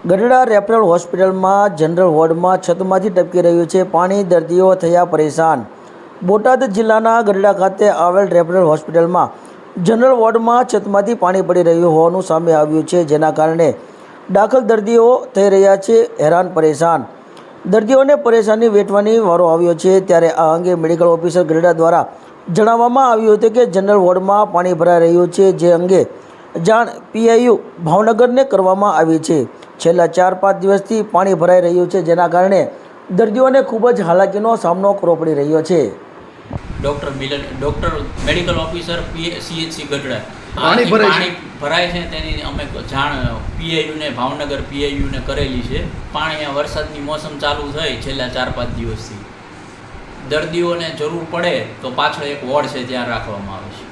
Gadhada referral હોસ્પિટલમાં general વોર્ડમાં છતમાંથી ટપકી રહ્યું છે પાણી, દર્દીઓ થયા પરેશાન। બોટાદ જિલ્લાના ગઢડા ખાતે આવેલ રેફરલ હોસ્પિટલમાં જનરલ વોર્ડમાં છતમાંથી પાણી પડી રહ્યું હોવાનું સામે આવ્યું છે, જેના કારણે દાખલ દર્દીઓ થઈ રહ્યા છે હેરાન પરેશાન। દર્દીઓને પરેશાની વેઠવાની વારો આવ્યો છે, ત્યારે આ અંગે મેડિકલ ઓફિસર ગઢડા દ્વારા જણાવવામાં આવ્યું હતું કે જનરલ વોર્ડમાં પાણી ભરાઈ રહ્યું છે, જે અંગે જાણ PIU ભાવનગરને કરવામાં આવી છે। છેલ્લા 4-5 દિવસથી પાણી ભરાઈ રહ્યું છે, જેના કારણે દર્દીઓને ખૂબ જ હાલાકીનો સામનો કરવો પડી રહ્યો છે। Doctor medical officer CHC Gadhada પાણી ભરાય છે તેની અમે જાણ PIUને ભાવનગર PIUને કરેલી છે। પાણી આ વરસાદની મોસમ ચાલુ થઈ છેલ્લા 4-5 દિવસથી દર્દીઓને જરૂર પડે તો પાછળ એક વોર્ડ છે ત્યાં રાખવામાં આવે છે।